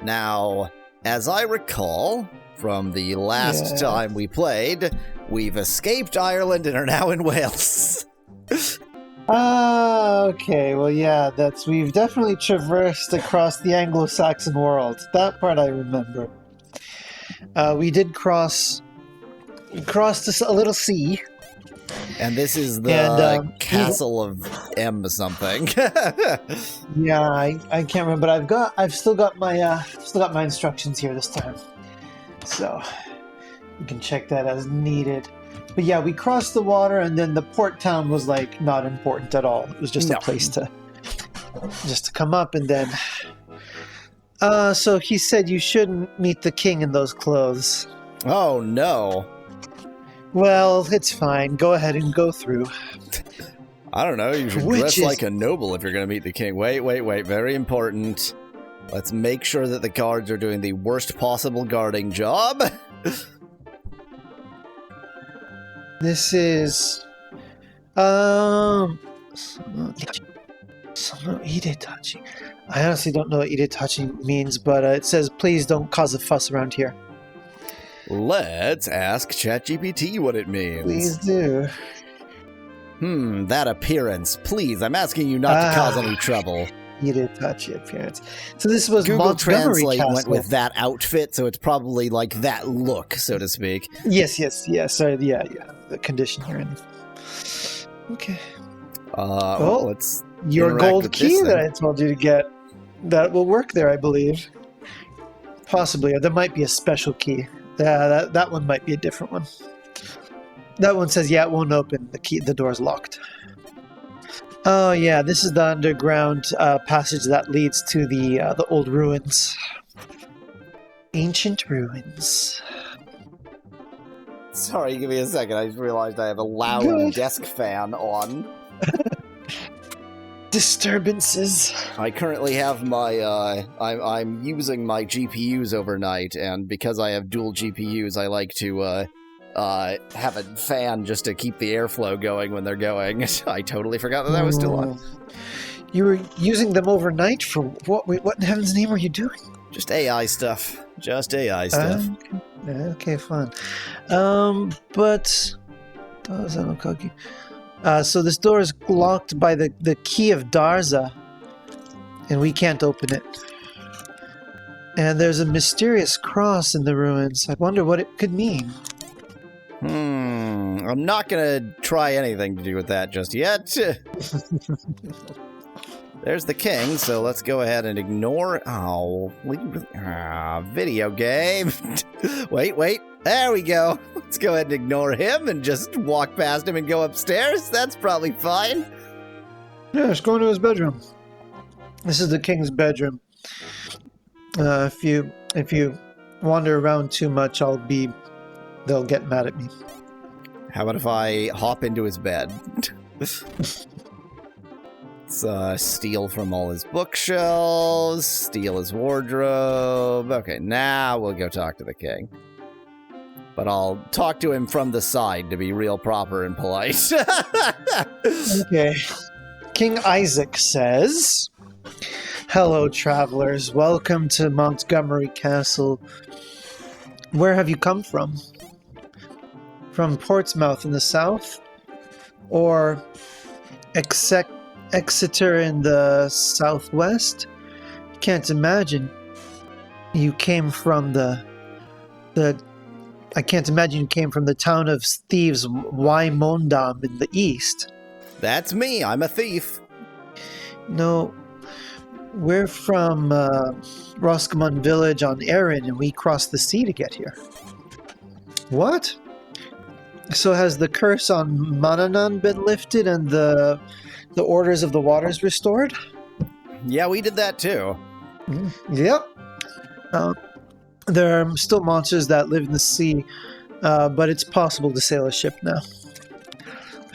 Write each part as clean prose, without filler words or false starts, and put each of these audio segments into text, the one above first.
Now, as I recall from the last time we played, we've escaped Ireland and are now in Wales. Okay, well, yeah, we've definitely traversed across the Anglo-Saxon world. That part I remember. We did cross a little sea. And this is the castle of M something. Yeah, I can't remember, but I've still got my instructions here this time, so you can check that as needed. But yeah, we crossed the water, and then the port town was like not important at all. It was just a place to come up, and then. So he said you shouldn't meet the king in those clothes. Oh no. Well, it's fine. Go ahead and go through. I don't know. You should dress like a noble if you're going to meet the king. Wait. Very important. Let's make sure that the guards are doing the worst possible guarding job. This is... Idetachi. I honestly don't know what Idetachi means, but it says, please don't cause a fuss around here. Let's ask ChatGPT what it means. Please do. That appearance. Please, I'm asking you not to cause any trouble. Idetachi appearance. So this was Google Montgomery Translate Castle. went with that outfit, so it's probably like that look, so to speak. Yes. Sorry, yeah. The condition you're in. Okay. Well, let's your gold key that I told you to get. That will work there, I believe. Possibly. There might be a special key. That one might be a different one. That one says, yeah, it won't open. The door's locked. Oh, yeah, this is the underground passage that leads to the old ruins. Ancient ruins. Sorry, give me a second. I just realized I have a loud desk fan on. Disturbances. I currently have my, I'm using my GPUs overnight, and because I have dual GPUs, I like to, have a fan just to keep the airflow going when they're going. I totally forgot that was still on. You were using them overnight for what? Wait, what in heaven's name are you doing? Just AI stuff. Okay, fine. But... so this door is locked by the key of Darza, and we can't open it. And there's a mysterious cross in the ruins. I wonder what it could mean. I'm not gonna try anything to do with that just yet. There's the king, so let's go ahead and ignore... video game. Wait. There we go. Let's go ahead and ignore him and just walk past him and go upstairs. That's probably fine. Yeah, let's go into his bedroom. This is the king's bedroom. If you wander around too much, they'll get mad at me. How about if I hop into his bed? Let's steal from all his bookshelves, steal his wardrobe. Okay, now we'll go talk to the king. But I'll talk to him from the side to be real proper and polite. Okay. King Isaac says, hello, travelers. Welcome to Montgomery Castle. Where have you come from? From Portsmouth in the south? Or Exeter in the southwest? Can't imagine you came from I can't imagine you came from the town of thieves Wymondam in the east. That's me. I'm a thief. No, we're from Roscommon Village on Erin, and we crossed the sea to get here. What? So has the curse on Mananan been lifted and the orders of the waters restored? Yeah, we did that too. Yep. There are still monsters that live in the sea, but it's possible to sail a ship now.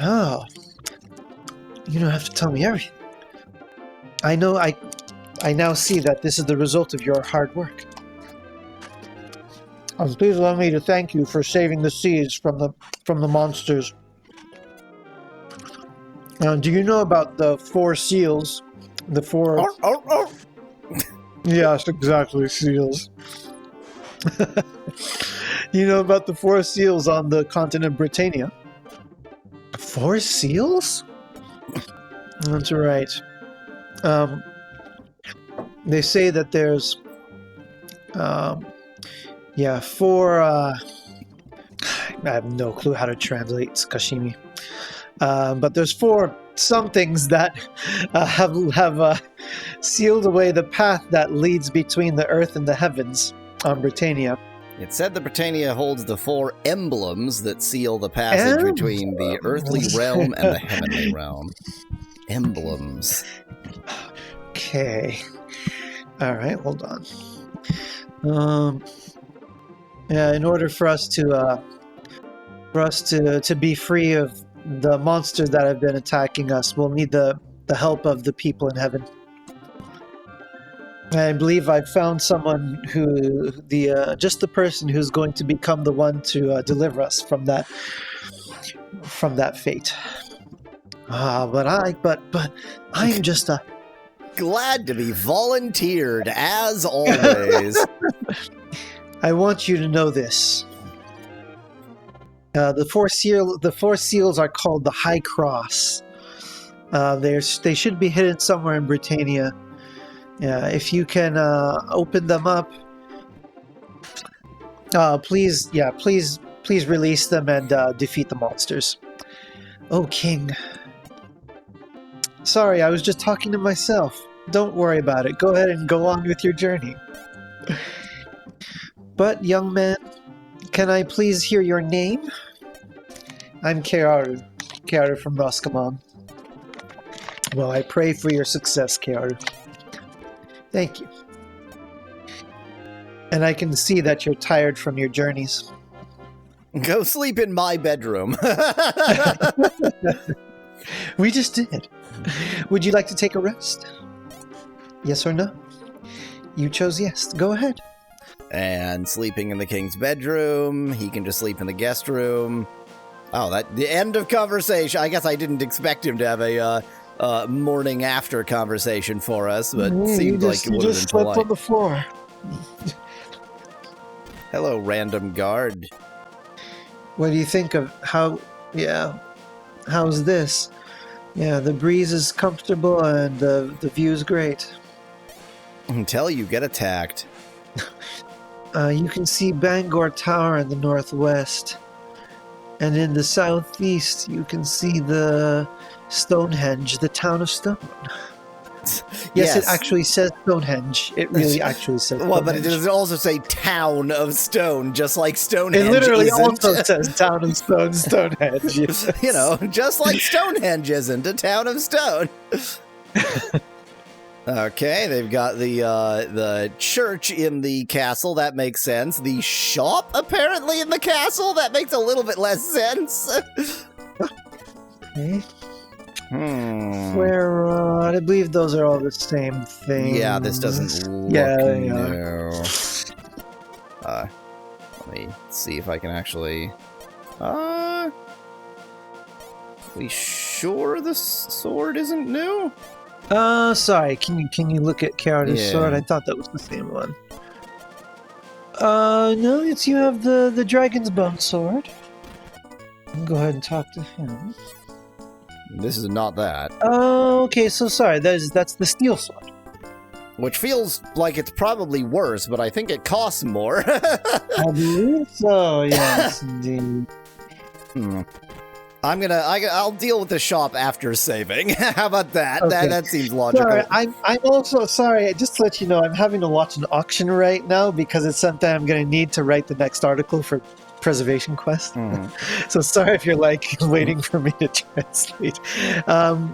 Oh. You don't have to tell me everything. I know I now see that this is the result of your hard work. Please allow me to thank you for saving the seas from the monsters. Do you know about the four seals? The four... Yes, exactly, seals. You know about the 4 seals on the continent Britannia? 4 seals? That's right. They say that there's 4 I have no clue how to translate Tsukashimi. But there's 4 somethings that have sealed away the path that leads between the earth and the heavens on Britannia. It said that Britannia holds the 4 emblems that seal the passage between the earthly realm and the heavenly realm. Emblems. Okay. All right, hold on. Yeah, in order for us to be free of the monsters that have been attacking us, we'll need the help of the people in heaven. I believe I've found someone who just the person who's going to become the one to deliver us from that fate. But I'm just a glad to be volunteered as always. I want you to know this. The 4 seals are called the High Cross. They should be hidden somewhere in Britannia. If you can open them up, please release them and defeat the monsters. Oh, King. Sorry, I was just talking to myself. Don't worry about it. Go ahead and go on with your journey. But, young man, can I please hear your name? I'm Kearu from Roscommon. Well, I pray for your success, Kearu. Thank you. And I can see that you're tired from your journeys. Go sleep in my bedroom. We just did. Would you like to take a rest? Yes or no? You chose yes. Go ahead. And sleeping in the king's bedroom. He can just sleep in the guest room. Oh, the end of conversation. I guess I didn't expect him to have a morning after conversation for us, but it seemed like it would have been slept polite. on the floor. Hello, random guard. What do you think of how's this? Yeah, the breeze is comfortable and the view is great. Until you get attacked. You can see Bangor Tower in the northwest. And in the southeast, you can see the Stonehenge, the town of stone. Yes, it actually says Stonehenge. It really actually says Stonehenge. Well, but it does also say town of stone, just like Stonehenge. It literally isn't. also says town of stone, Stonehenge. Yes. You know, just like Stonehenge isn't a town of stone. Okay, they've got the church in the castle. That makes sense. The shop, apparently, in the castle. That makes a little bit less sense. Okay. Where, I believe those are all the same thing. Yeah, this doesn't look new. Let me see if I can actually... we sure the sword isn't new? Sorry, can you look at Kearu's sword? I thought that was the same one. No, you have the dragon's bone sword. Go ahead and talk to him. This is not that. Oh, okay, so sorry, that's the steel sword. Which feels like it's probably worse, but I think it costs more. I believe so, yes, indeed. I'll deal with the shop after saving. How about that? Okay. That seems logical. Sorry, I'm also sorry. Just to let you know, I'm having to watch an auction right now because it's something I'm going to need to write the next article for Preservation Quest. So sorry if you're waiting for me to translate.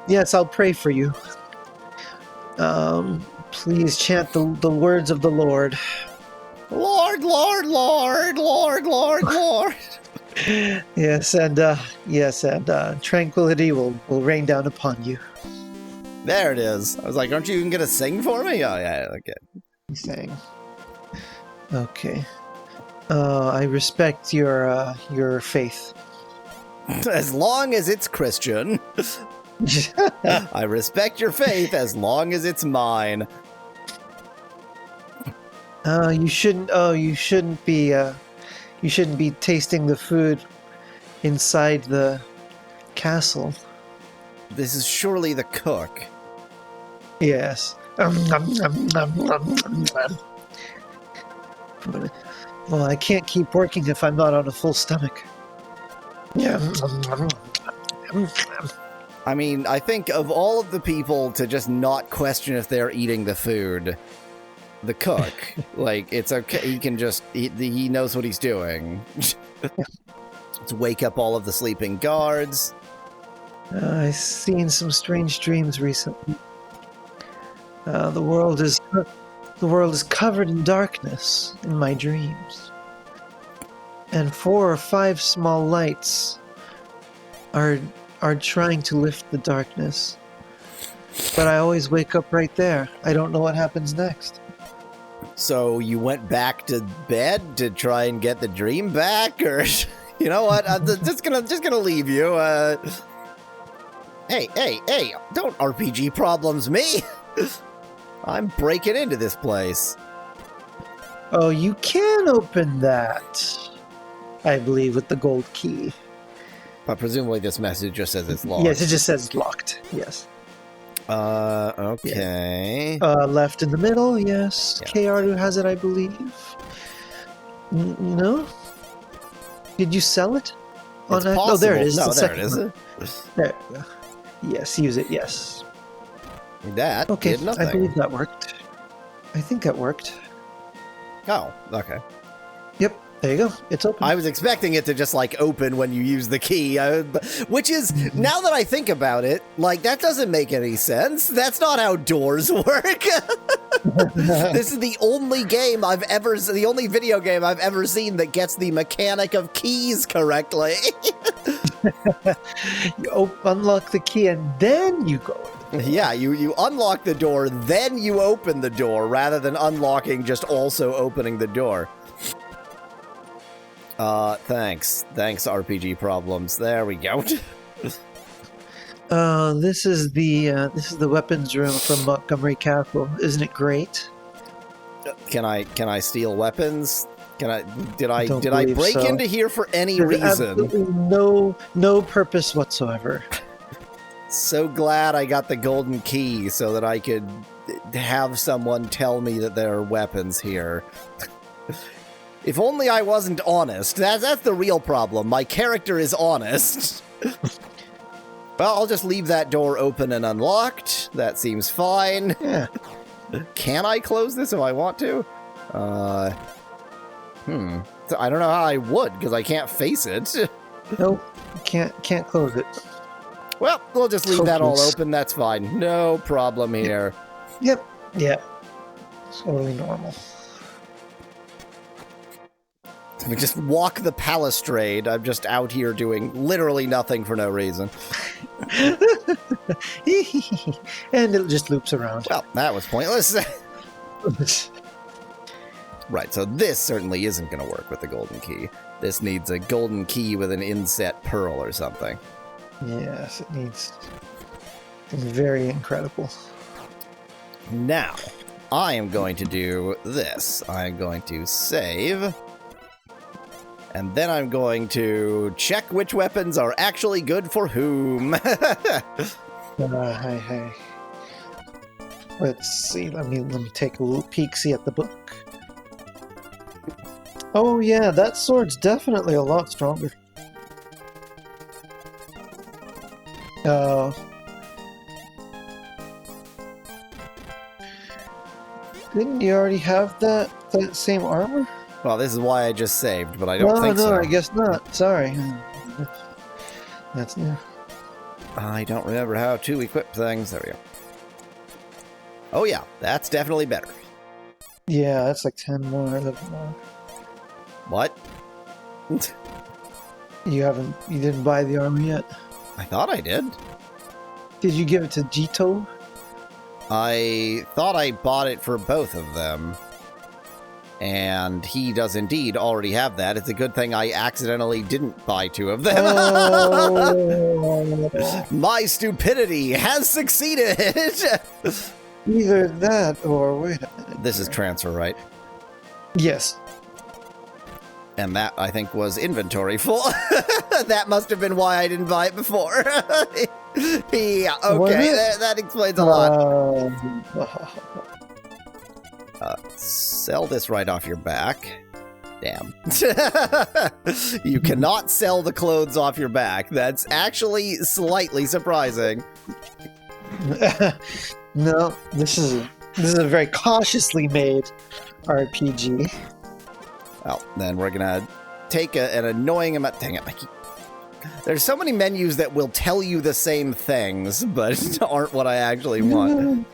Yes, I'll pray for you. Please chant the words of the Lord. Lord, Lord, Lord, Lord, Lord, Lord. Yes, and tranquility will rain down upon you. There it is. I was like, aren't you even gonna sing for me? Oh yeah, okay. He's saying, okay. I respect your faith. As long as it's Christian. I respect your faith as long as it's mine. You shouldn't. Oh, you shouldn't be. You shouldn't be tasting the food inside the castle. This is surely the cook. Yes. Well, I can't keep working if I'm not on a full stomach. Yeah. I mean, I think of all of the people to just not question if they're eating the food, the cook, like, it's okay. He can just, he knows what he's doing. To wake up all of the sleeping guards. I've seen some strange dreams recently. The world is covered in darkness in my dreams, and 4 or 5 small lights are trying to lift the darkness. But I always wake up right there. I don't know what happens next. So you went back to bed to try and get the dream back, or you know what? I'm just gonna leave you. Hey! Don't RPG problems me. I'm breaking into this place. Oh, you can open that, I believe, with the gold key. But presumably this message just says it's locked. Yes, it just says it's locked. Yes. Okay. Yeah. Left in the middle, yes. Yeah. K-Ardu has it, I believe. No? Did you sell it? It's possible. Oh, there it is. No, the there it is. There we go. Yes, use it, yes. That Okay, did nothing. I believe that worked. I think that worked. Oh, okay. Yep, there you go. It's open. I was expecting it to just, like, open when you use the key, which is, now that I think about it, like, that doesn't make any sense. That's not how doors work. This is the only video game I've ever seen that gets the mechanic of keys correctly. You unlock the key and then you go in. Yeah, you unlock the door, then you open the door, rather than unlocking, just also opening the door. Thanks, RPG problems. There we go. This is the weapons room from Montgomery Castle. Isn't it great? Can I steal weapons? Did I believe break so. into here for any There's reason? absolutely no purpose whatsoever. So glad I got the golden key so that I could have someone tell me that there are weapons here. If only I wasn't honest. That's the real problem. My character is honest. Well, I'll just leave that door open and unlocked. That seems fine. Yeah. Can I close this if I want to? So I don't know how I would, because I can't face it. Nope. Can't close it. Well, we'll just leave that all Hopeless. open. That's fine. No problem here. Yep. Totally normal. We just walk the palastrade. I'm just out here doing literally nothing for no reason. And it just loops around. Well, that was pointless. Right, so this certainly isn't going to work with the golden key. This needs a golden key with an inset pearl or something. Yes, it needs something very incredible. Now, I am going to do this. I'm going to save. And then I'm going to check which weapons are actually good for whom. Hey. Let's see. Let me take a little peek-see at the book. Oh yeah, that sword's definitely a lot stronger. Didn't you already have that same armor? Well, this is why I just saved, but I don't think so. No, I guess not. Sorry. That's new. I don't remember how to equip things. There we go. Oh yeah, that's definitely better. Yeah, that's like 10 more, 11 more. What? You didn't buy the armor yet? I thought I did. Did you give it to Jito? I thought I bought it for both of them. And he does indeed already have that. It's a good thing I accidentally didn't buy 2 of them. Oh. My stupidity has succeeded! Either that or wait a minute. This is transfer, right? Yes. And that, I think, was inventory full. That must have been why I didn't buy it before. Yeah, okay, that explains a lot. Sell this right off your back. Damn. You cannot sell the clothes off your back. That's actually slightly surprising. No, this is a very cautiously made RPG. Well, then we're gonna take an annoying amount. Dang it! There's so many menus that will tell you the same things, but aren't what I actually want.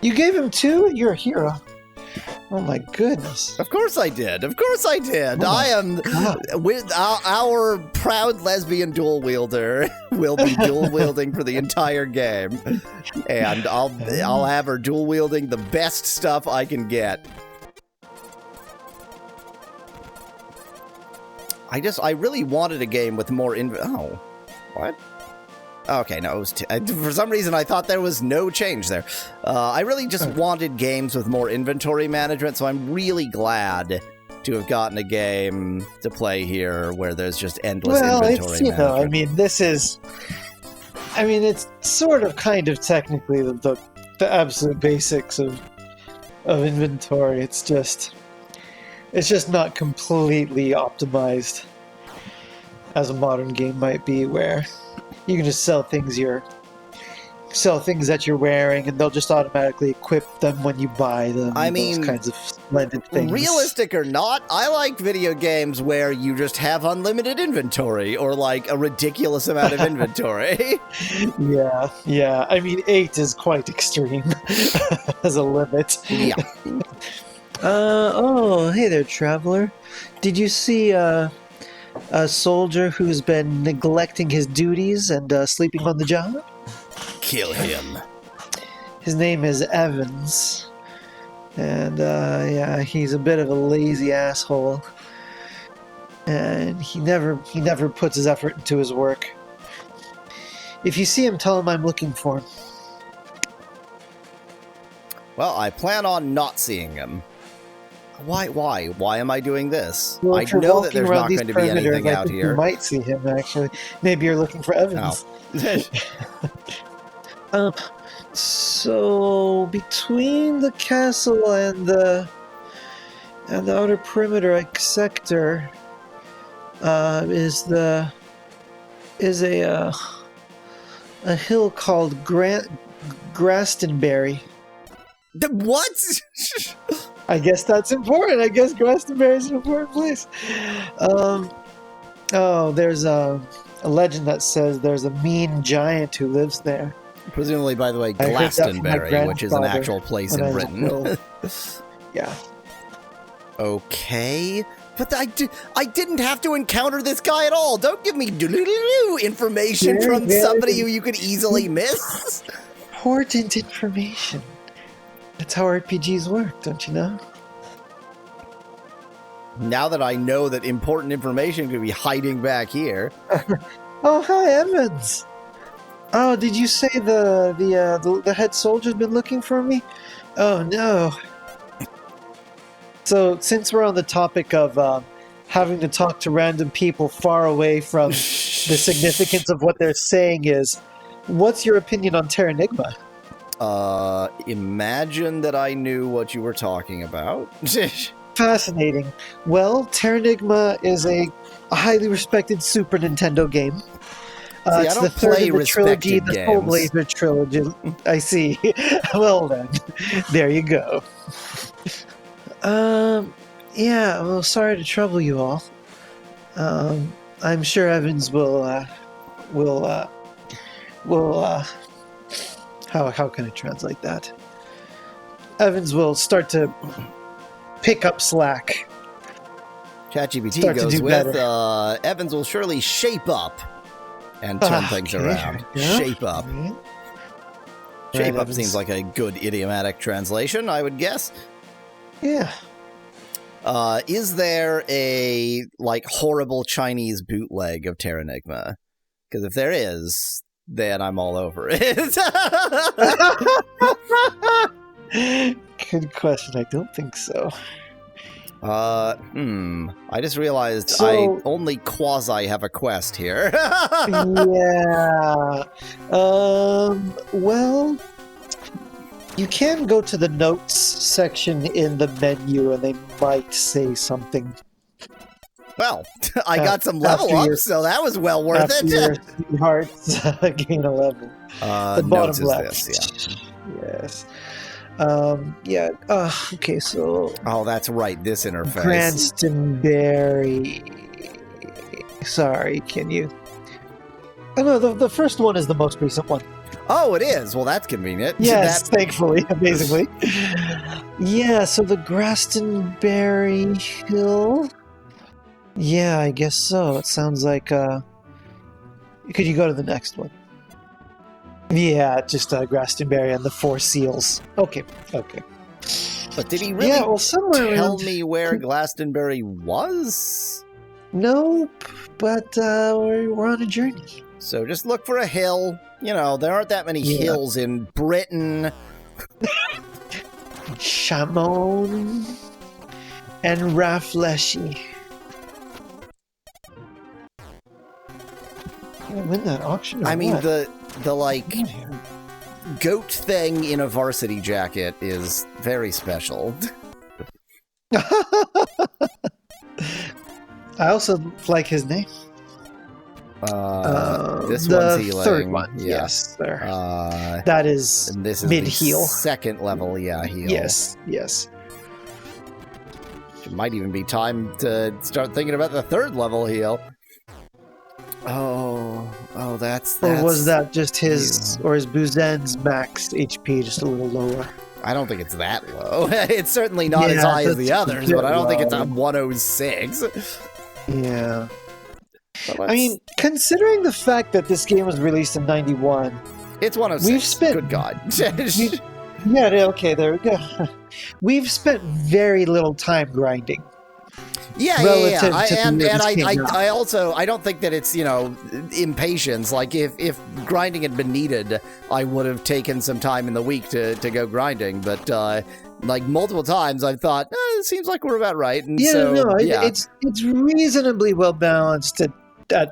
You gave him 2? You're a hero. Oh my goodness. Of course I did. Of course I did. Oh I am with our proud lesbian dual wielder will be dual wielding for the entire game, and I'll have her dual wielding the best stuff I can get. I really wanted a game with more oh, what? Okay, no, it was for some reason I thought there was no change there. I really just wanted games with more inventory management, so I'm really glad to have gotten a game to play here where there's just endless inventory management. I mean, it's sort of kind of technically the absolute basics of inventory. It's just not completely optimized as a modern game might be, where you can just sell things that you're wearing, and they'll just automatically equip them when you buy them. I mean, those kinds of splendid things. Realistic or not, I like video games where you just have unlimited inventory, or like a ridiculous amount of inventory. Yeah. I mean, 8 is quite extreme as a limit. Yeah. Oh, hey there, traveler. Did you see a soldier who's been neglecting his duties and sleeping on the job? Kill him. His name is Evans. And, yeah, he's a bit of a lazy asshole. And he never puts his effort into his work. If you see him, tell him I'm looking for him. Well, I plan on not seeing him. Why am I doing this? Well, I know that there's not going to be anything out here. You might see him, actually. Maybe you're looking for Evans. Oh. So between the castle and the outer perimeter sector is a hill called Grastonbury. What? I guess that's important. I guess Glastonbury is an important place. There's a legend that says there's a mean giant who lives there. Presumably, by the way, Glastonbury, which is an actual place in Britain. Yeah. Okay. But I didn't have to encounter this guy at all. Don't give me information from somebody who you could easily miss. Important information. That's how RPGs work, don't you know? Now that I know that important information could be hiding back here. Oh, hi, Evans. Oh, did you say the head soldier's been looking for me? Oh, no. So, since we're on the topic of having to talk to random people far away from the significance of what they're saying what's your opinion on Terranigma? Imagine that I knew what you were talking about. Fascinating. Well, Terranigma is a highly respected Super Nintendo game. It's the third in the trilogy, the Soul Blazer trilogy. I see. Well then, there you go. Yeah, well, sorry to trouble you all. I'm sure Evans will how can I translate that? Evans will start to pick up slack. ChatGPT goes with, Evans will surely shape up and turn things around. Yeah. Shape up. Right. Shape up seems like a good idiomatic translation, I would guess. Yeah. Is there a, horrible Chinese bootleg of Terranigma? Because if there is, then I'm all over it. Good question. I don't think so. I just realized I only quasi have a quest here. Yeah. Well, you can go to the notes section in the menu and they might say something. Well, I got some level ups, so that was well worth it. Your sweethearts gain a level. The bottom left. This, Yes. Yeah. Okay, so... Oh, that's right, this interface. Granstenberry. Sorry, can you... Oh, no, the first one is the most recent one. Oh, it is? Well, that's convenient. Yes, thankfully, basically. Yeah, so the Granstenberry Hill... Yeah, I guess so. It sounds like, Could you go to the next one? Yeah, just Glastonbury and the Four Seals. Okay. But did he really somewhere tell me where Glastonbury was? Nope, but we're on a journey. So just look for a hill. You know, there aren't that many hills in Britain. Chamon and Rafleshi. Win that auction? I mean, the like goat thing in a varsity jacket is very special. I also like his name. This the one's healing. Third one, yeah. yes, there. That is, and this is mid-heal. Second level, heal. Yes. It might even be time to start thinking about the third level heal. Oh, that's... Or was that just his, or is Buzen's max HP just a little lower? I don't think it's that low. It's certainly not as high as the others, but I don't think it's a 106. Yeah. I mean, considering the fact that this game was released in 91... It's 106. We've spent... Good God. Okay, there we go. We've spent very little time grinding. Yeah. I also don't think that it's, impatience. Like if grinding had been needed, I would have taken some time in the week to go grinding. But like multiple times, I've thought it seems like we're about right. And it's reasonably well balanced at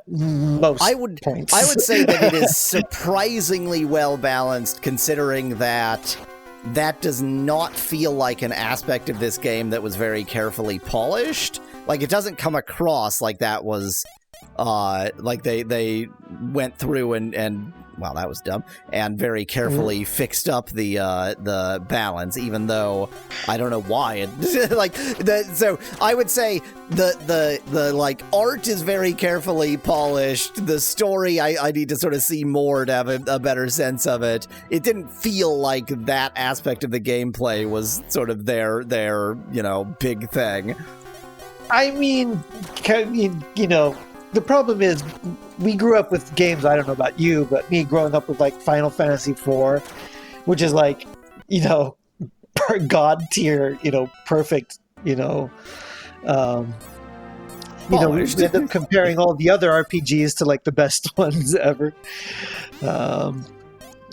most points. I would say that it is surprisingly well balanced, considering that does not feel like an aspect of this game that was very carefully polished. Like, it doesn't come across like that was, like they went through and wow, that was dumb, and very carefully fixed up the balance, even though I don't know why. So I would say the like art is very carefully polished. The story, I need to sort of see more to have a better sense of it. It didn't feel like that aspect of the gameplay was sort of their big thing. I mean, the problem is we grew up with games, I don't know about you, but me growing up with like Final Fantasy IV, which is like, god tier, perfect, we end up comparing all the other RPGs to like the best ones ever.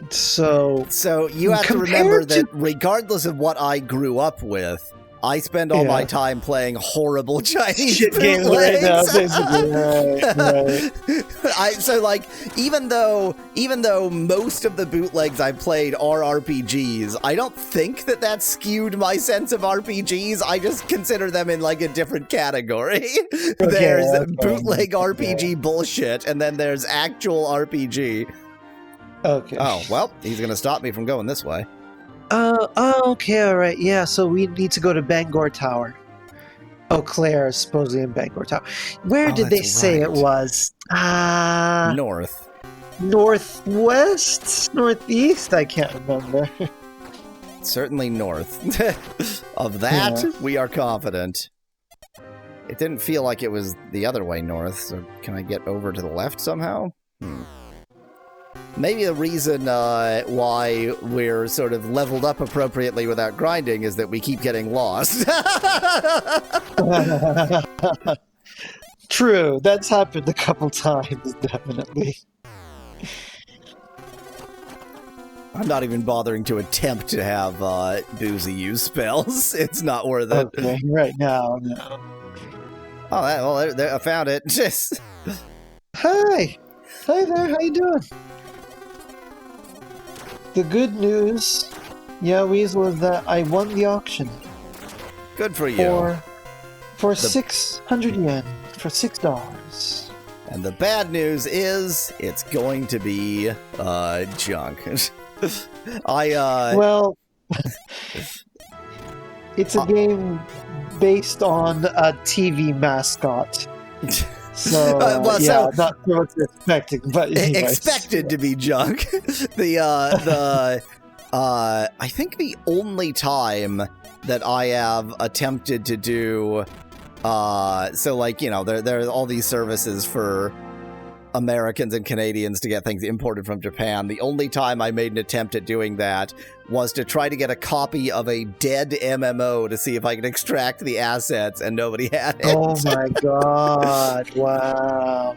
So you have to remember that regardless of what I grew up with, I spend all my time playing horrible Chinese shit games right now, basically. Right. So like, even though most of the bootlegs I've played are RPGs, I don't think that skewed my sense of RPGs. I just consider them in like a different category. There's bootleg RPG bullshit, and then there's actual RPG. Okay. Oh, well, he's gonna stop me from going this way. Okay, all right. Yeah, so we need to go to Bangor Tower. Oh, Claire is supposedly in Bangor Tower. Where did they say it was? North. Northwest? Northeast? I can't remember. Certainly north. Of that, we are confident. It didn't feel like it was the other way north, so can I get over to the left somehow? Maybe the reason why we're sort of leveled up appropriately without grinding is that we keep getting lost. True, that's happened a couple times, definitely. I'm not even bothering to attempt to have Boozy use spells. It's not worth it. Okay, right now, no. Oh, well, there, I found it. Just Hi! Hi there, how you doing? The good news, yeah, Weasel, is that I won the auction. good for you. For 600 yen, for $6. And the bad news is, it's going to be junk. Well, it's a game based on a TV mascot. So, well, yeah, so not sure what you're expecting, but anyways. expected to be junk. I think the only time that I have attempted to do, so like, you know, there are all these services for Americans and Canadians to get things imported from Japan. The only time I made an attempt at doing that was to try to get a copy of a dead MMO to see if I could extract the assets, and nobody had it. Oh my god, wow.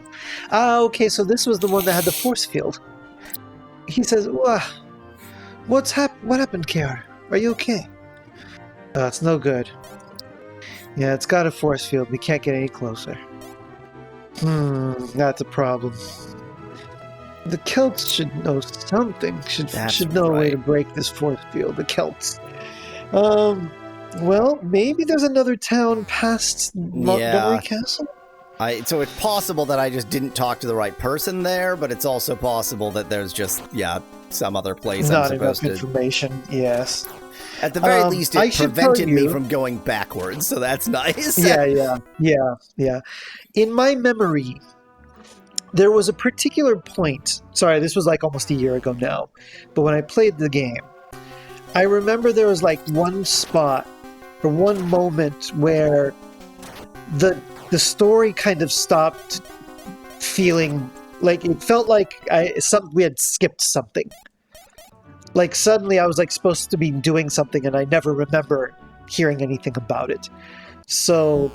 Okay, so this was the one that had the force field. He says, what happened, Kiara? Are you okay? It's no good. Yeah, it's got a force field. We can't get any closer. That's a problem. The Celts should know something. Should know a way to break this force field. The Celts. Well, maybe there's another town past Montgomery Castle. So it's possible that I just didn't talk to the right person there, but it's also possible that there's just some other place Not I'm supposed enough information. Yes. At the very least, it prevented me from going backwards, so that's nice. Yeah. In my memory, there was a particular point. Sorry, this was like almost a year ago now. But when I played the game, I remember there was like one spot or one moment where the story kind of stopped feeling like it felt like we had skipped something. Like suddenly I was like supposed to be doing something and I never remember hearing anything about it. So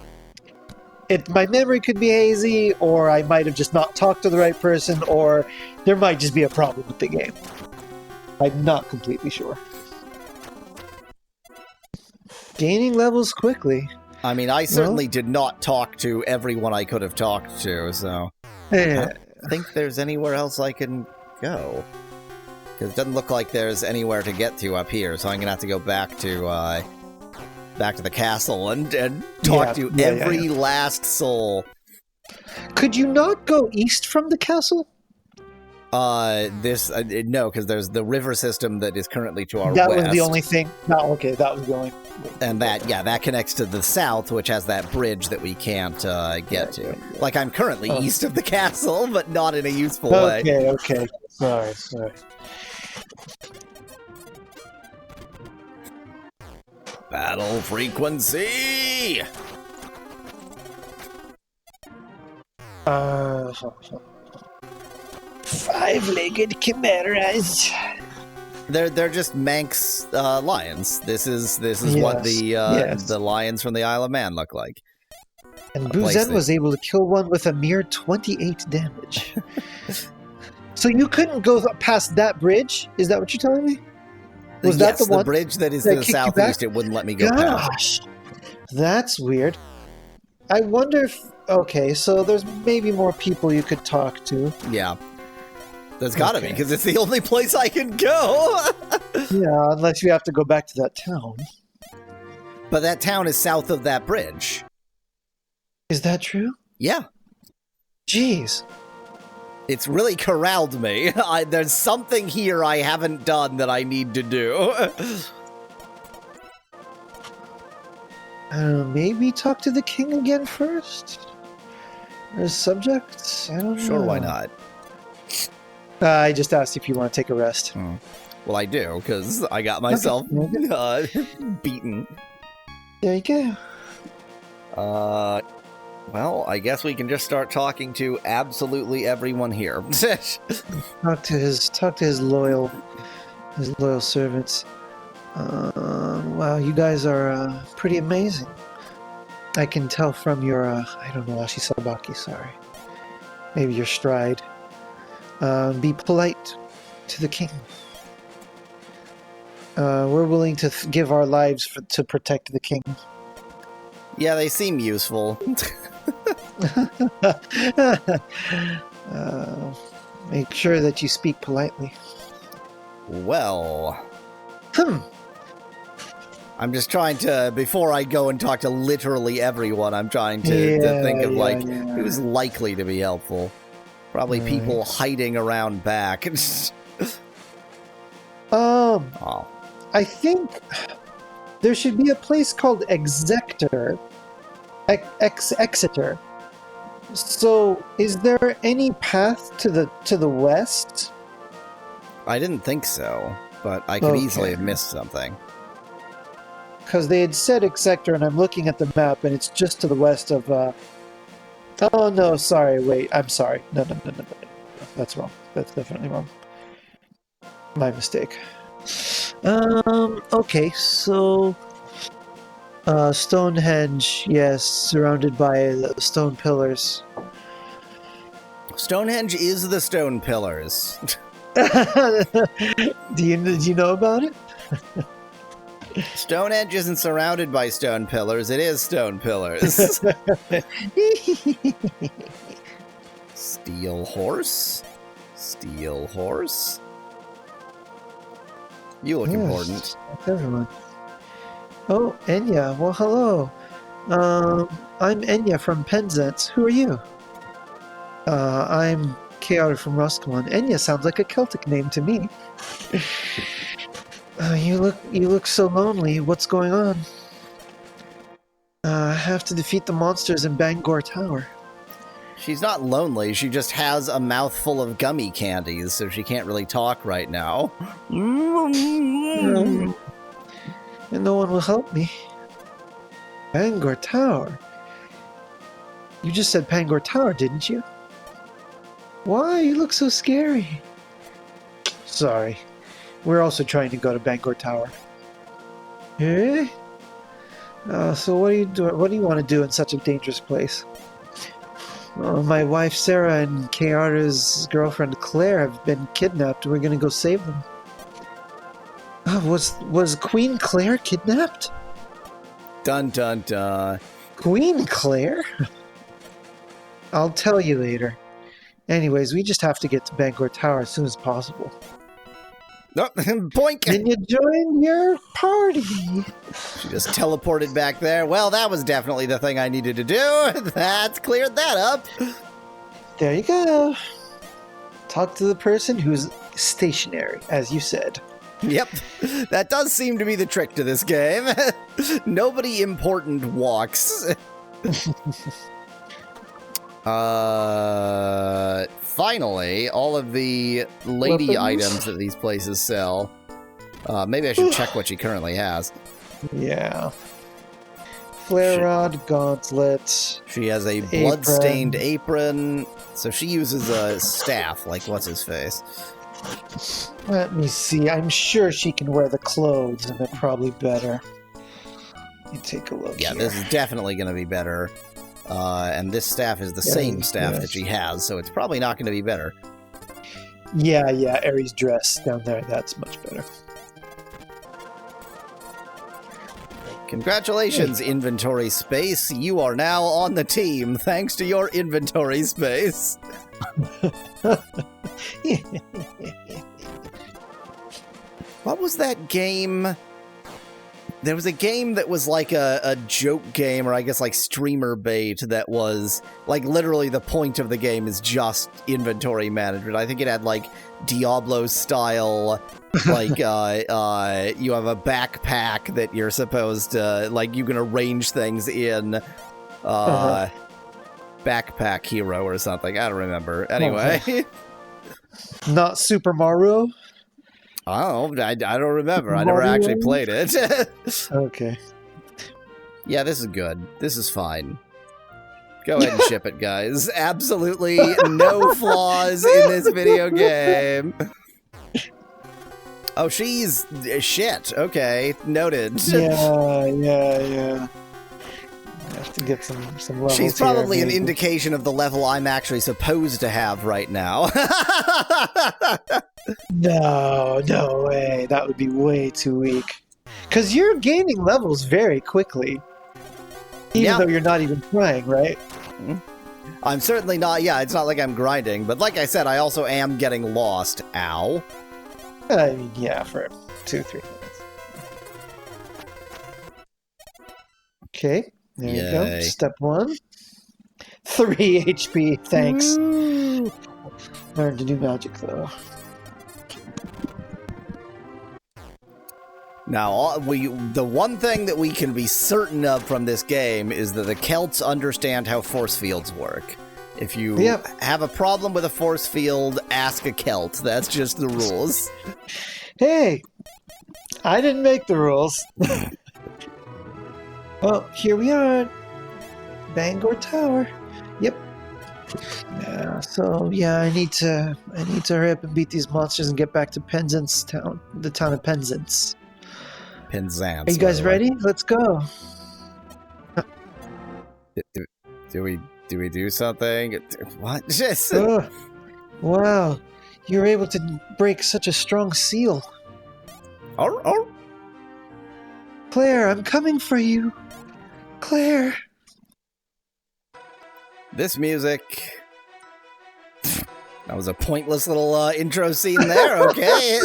my memory could be hazy, or I might have just not talked to the right person, or there might just be a problem with the game. I'm not completely sure. Gaining levels quickly. I mean, I certainly did not talk to everyone I could have talked to, so I don't think there's anywhere else I can go. Because it doesn't look like there's anywhere to get to up here, so I'm going to have to go back to the castle and talk to every last soul. Could you not go east from the castle? No, because there's the river system that is currently to our west. That was the only thing? No, okay, that was the only... And that connects to the south, which has that bridge that we can't get to. Like, I'm currently east of the castle, but not in a useful way. Okay. Sorry. Battle frequency! Five-legged chimeras. They're just Manx lions. This is what the lions from the Isle of Man look like. And Buzen was able to kill one with a mere 28 damage. So you couldn't go past that bridge? Is that what you're telling me? Was that the one? The bridge that is to the southeast, it wouldn't let me go past. That's weird. I wonder if... Okay, so there's maybe more people you could talk to. Yeah. There's gotta be, because it's the only place I can go! Yeah, unless you have to go back to that town. But that town is south of that bridge. Is that true? Yeah. Jeez. It's really corralled me. There's something here I haven't done that I need to do. Maybe talk to the king again first? Or subjects? I don't know. Sure, why not? I just asked if you want to take a rest. Well, I do, because I got myself beaten. There you go. Well, I guess we can just start talking to absolutely everyone here. Talk to his loyal servants. Wow, you guys are pretty amazing. I can tell from your I don't know, Ashisabaki, sorry. Maybe your stride. Be polite to the king. We're willing to give our lives to protect the king. Yeah, they seem useful. Make sure that you speak politely. Well... I'm just trying to, before I go and talk to literally everyone, I'm trying to think of, who's likely to be helpful. Probably people hiding around back. Oh. I think there should be a place called Exeter. Exeter. So, is there any path to the west? I didn't think so, but I could easily have missed something. Because they had said Exeter, and I'm looking at the map, and it's just to the west of... Oh, no, sorry, wait, I'm sorry. No. That's wrong. That's definitely wrong. My mistake. Okay, so... Stonehenge, yes, surrounded by the stone pillars. Stonehenge is the stone pillars. Do you know about it? Stonehenge isn't surrounded by stone pillars, it is stone pillars. Steel horse? Steel horse? You look important. That's everyone. Oh, Enya. Well, hello. I'm Enya from Penzance. Who are you? I'm Kiara from Roscommon. Enya sounds like a Celtic name to me. You look so lonely. What's going on? I have to defeat the monsters in Bangor Tower. She's not lonely, she just has a mouthful of gummy candies, so she can't really talk right now. And no one will help me. Bangor Tower? You just said Bangor Tower, didn't you? Why? You look so scary. Sorry. We're also trying to go to Bangor Tower. Eh? So what do you want to do in such a dangerous place? My wife Sarah and Kiara's girlfriend Claire have been kidnapped. We're going to go save them. Was Queen Claire kidnapped? Dun dun dun. Queen Claire? I'll tell you later. Anyways, we just have to get to Bangor Tower as soon as possible. Oh, boink! Can you join your party? She just teleported back there. Well, that was definitely the thing I needed to do. That's cleared that up. There you go. Talk to the person who's stationary, as you said. Yep, that does seem to be the trick to this game. Nobody important walks. Finally, all of the lady items that these places sell. Maybe I should check what she currently has. Yeah. Flare rod, gauntlet. She has a blood-stained apron. So she uses a staff, like what's-his-face. Let me see. I'm sure she can wear the clothes, and they're probably better. Let me take a look here. This is definitely going to be better. And this staff is the same staff that she has, so it's probably not going to be better. Yeah, Aries' dress down there, that's much better. Congratulations, inventory space. You are now on the team, thanks to your inventory space. What was that game? There was a game that was like a joke game, or I guess like streamer bait, that was like literally the point of the game is just inventory management. I think it had like Diablo style, like you have a backpack that you're supposed to, like you can arrange things in Backpack Hero or something. I don't remember. Anyway. Not Super Mario? Oh, I don't remember. I never actually played it. Okay. Yeah, this is good. This is fine. Go ahead and ship it, guys. Absolutely no flaws in this video game. Oh, she's shit. Okay, noted. Yeah. have to get some levels. She's probably here, an maybe. indication of the level I'm actually supposed to have right now. No way. That would be way too weak. Because you're gaining levels very quickly. Even though you're not even trying, right? I'm certainly not, it's not like I'm grinding, but like I said, I also am getting lost. Ow. I mean, yeah, for 2-3 minutes. Okay, there you go. Step 1. 3 HP, thanks. Woo! Learned to do magic, though. Now, the one thing that we can be certain of from this game is that the Celts understand how force fields work. If you have a problem with a force field, ask a Celt. That's just the rules. Hey! I didn't make the rules. Well, here we are. Bangor Tower. Yep. Yeah, so I need to hurry up and beat these monsters and get back to Penzance town. The town of Penzance. Penzance. Are you guys ready? Let's go. Do we do something? What? Oh, wow. You're able to break such a strong seal. Oh. Claire, I'm coming for you. Claire. This music. That was a pointless little intro scene there, okay?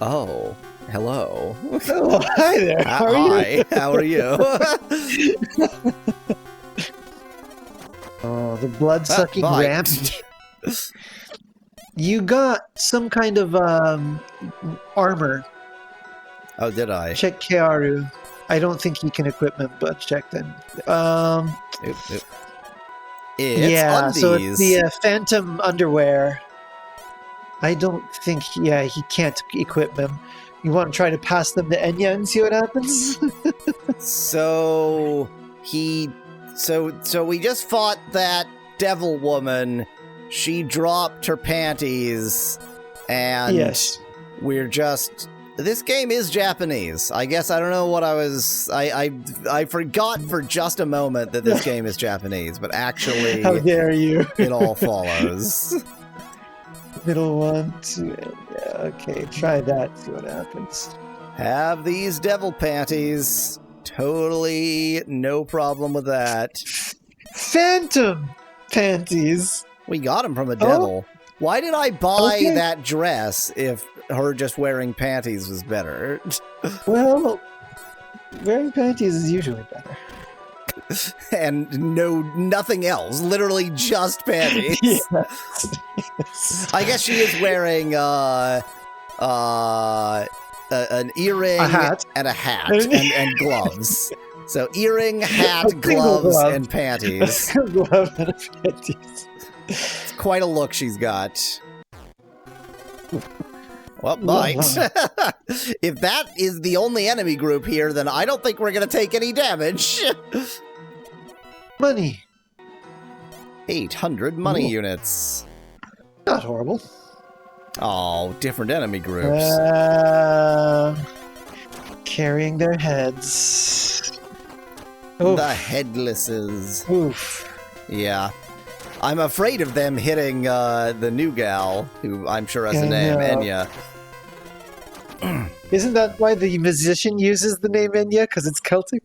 Oh, hello. Oh, hi there. How are you? How are you? Oh, the blood-sucking ramp. You got some kind of armor. Oh, did I? Check Kearu. I don't think he can equip them, but check them. It's undies. So it's the phantom underwear. I don't think, he can't equip them. You want to try to pass them to Enya and see what happens? So we just fought that devil woman. She dropped her panties, and we're just. This game is Japanese. I guess I don't know what I was. I forgot for just a moment that this game is Japanese, but actually, how dare you? It all follows. Middle one, 2, okay, try that, see what happens. Have these devil panties. Totally no problem with that. Phantom panties. We got them from a devil. Why did I buy that dress if her just wearing panties was better? Well, wearing panties is usually better. And nothing else. Literally just panties. Yes. I guess she is wearing an earring, a hat, and a hat, and gloves. So earring, hat, gloves, and panties. Glove and panties. It's quite a look she's got. Well, might. If that is the only enemy group here, then I don't think we're going to take any damage. Money. 800 money units. Not horrible. Oh, different enemy groups. Carrying their heads. Oof. The headlesses. Oof. Yeah. I'm afraid of them hitting the new gal, who I'm sure has a name, Enya. Isn't that why the musician uses the name Enya? Because it's Celtic?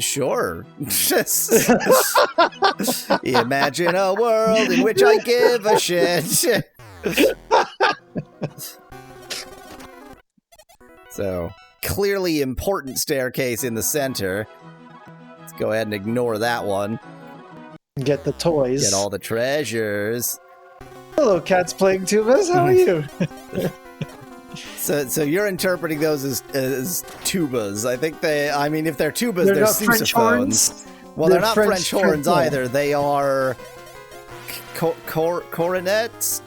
Sure. Imagine a world in which I give a shit. So, clearly important staircase in the center. Let's go ahead and ignore that one. Get the toys. Get all the treasures. Hello, Cats Playing Tubas. How are you? So you're interpreting those as tubas. I think if they're tubas, they're not French sousaphones. horns. Well, they're not French horns either. They are coronets.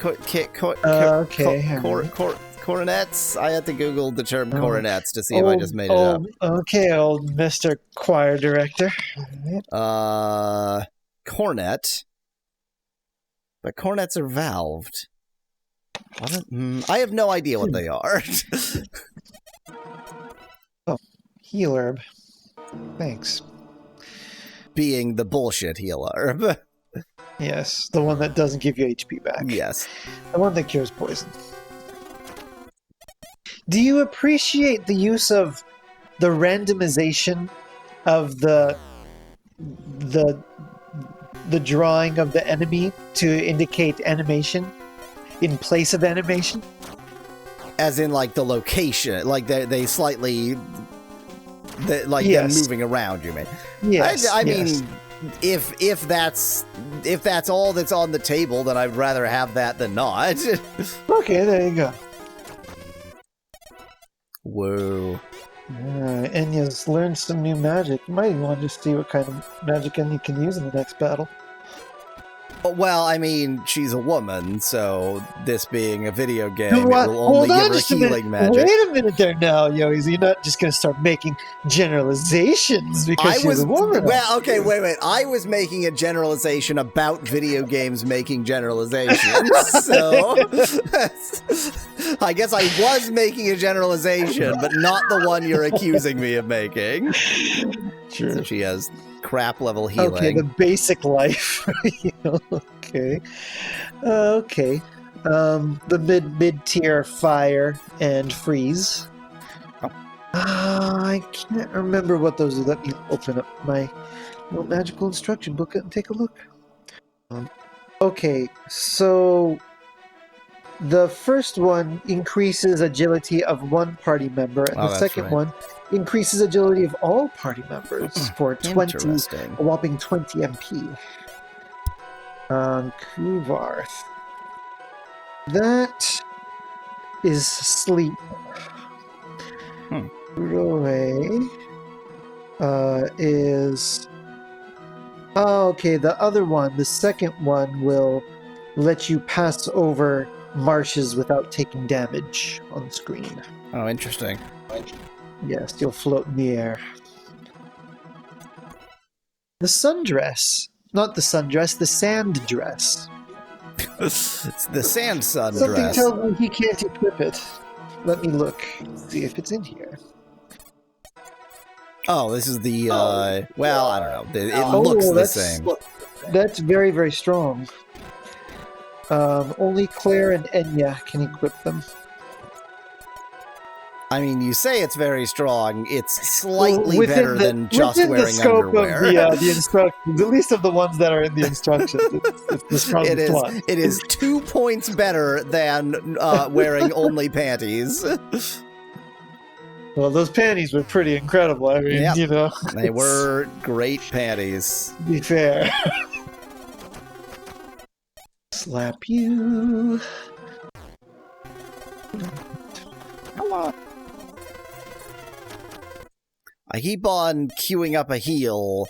Coronets. I had to Google the term coronets to see if I just made it up. Okay, old Mr. Choir Director. Cornet. But cornets are valved. I have no idea what they are. Heal herb. Thanks. Being the bullshit healer. Yes, the one that doesn't give you HP back. Yes. The one that cures poison. Do you appreciate the use of the randomization of the drawing of the enemy to indicate animation in place of animation? As in, like, the location. Like, they slightly... like, Yes. them moving around, you mean? Yes. I yes. mean, if that's all that's on the table, then I'd rather have that than not. Okay, there you go. Whoa. Enya's learned some new magic. You might even want to see what kind of magic Enya can use in the next battle. Well, I mean, she's a woman, so this being a video game, it What? will only Hold on give her just a minute. healing magic. Wait a minute there now, Yoes. You're not just going to start making generalizations because she's a woman. Well, okay, wait. I was making a generalization about video games making generalizations, so I guess I was making a generalization, but not the one you're accusing me of making. Sure. So she has crap level healing. Okay, the basic life. Okay. Okay. The mid tier fire and freeze. Oh. I can't remember what those are. Let me open up my little magical instruction book and take a look. Okay, so the first one increases agility of one party member, and the second one increases agility of all party members for 20, a whopping 20 MP. Kuvarth. That is sleep. Roe is... Oh, okay, the other one, the second one, will let you pass over marshes without taking damage on the screen. Oh, interesting. Yes, you'll float in the air. The sundress. Not the sundress, the sand dress. It's the sand sun Something dress. tells me he can't equip it. Let me look, see if it's in here. Oh, this is the, well, I don't know. It looks the same. That's very, very strong. Only Claire and Enya can equip them. I mean, you say it's very strong. It's slightly better than just within wearing the scope underwear. Of the instructions, at least of the ones that are in the instructions. It is 2 points better than wearing only panties. Well, those panties were pretty incredible. I mean, Yep. you know. They were great panties. To be fair. Slap you. Come on. I keep on queuing up a heal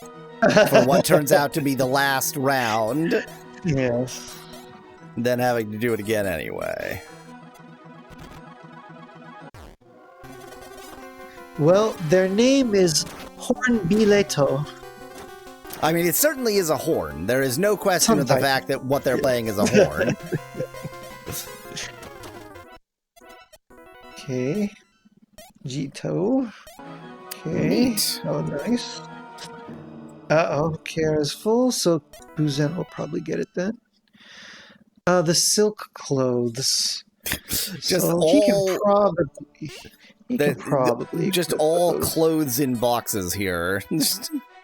for what turns out to be the last round, Yes. then having to do it again anyway. Well, their name is Hornbileto. I mean, it certainly is a horn. There is no question of the fact that what they're playing is a horn. Okay. Jito. Okay. Neat. Oh, nice. Uh-oh. Care is full, so Buzen will probably get it then. The silk clothes. Just so all... he can probably... just all clothes in boxes here.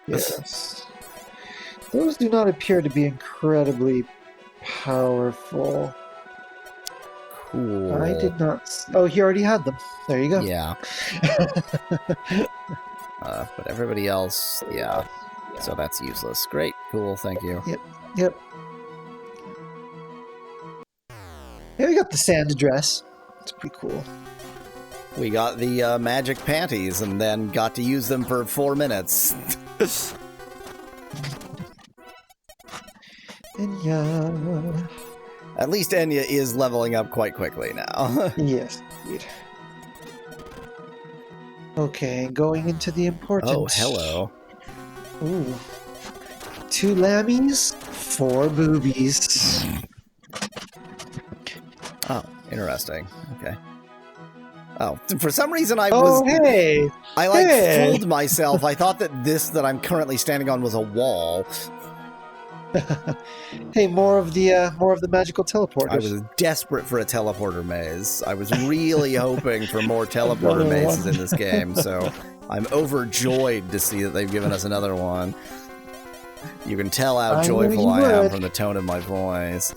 Yes. Those do not appear to be incredibly powerful. Cool. I did not... Oh, he already had them. There you go. Yeah. But everybody else, yeah. So that's useless. Great. Cool. Thank you. Yep. Yeah, we got the sand dress. It's pretty cool. We got the magic panties and then got to use them for 4 minutes. Enya. At least Enya is leveling up quite quickly now. Yes, indeed. Okay, going into the important... Oh, hello. Ooh. 2 lammies, 4 boobies. Oh, interesting. Okay. Oh, for some reason I Oh, was... hey! I, like, Hey! fooled myself. I thought that this that I'm currently standing on was a wall. Hey, more of the magical teleporters. I was desperate for a teleporter maze. I was really hoping for more teleporter mazes in this game, so I'm overjoyed to see that they've given us another one. You can tell how joyful I am from the tone of my voice.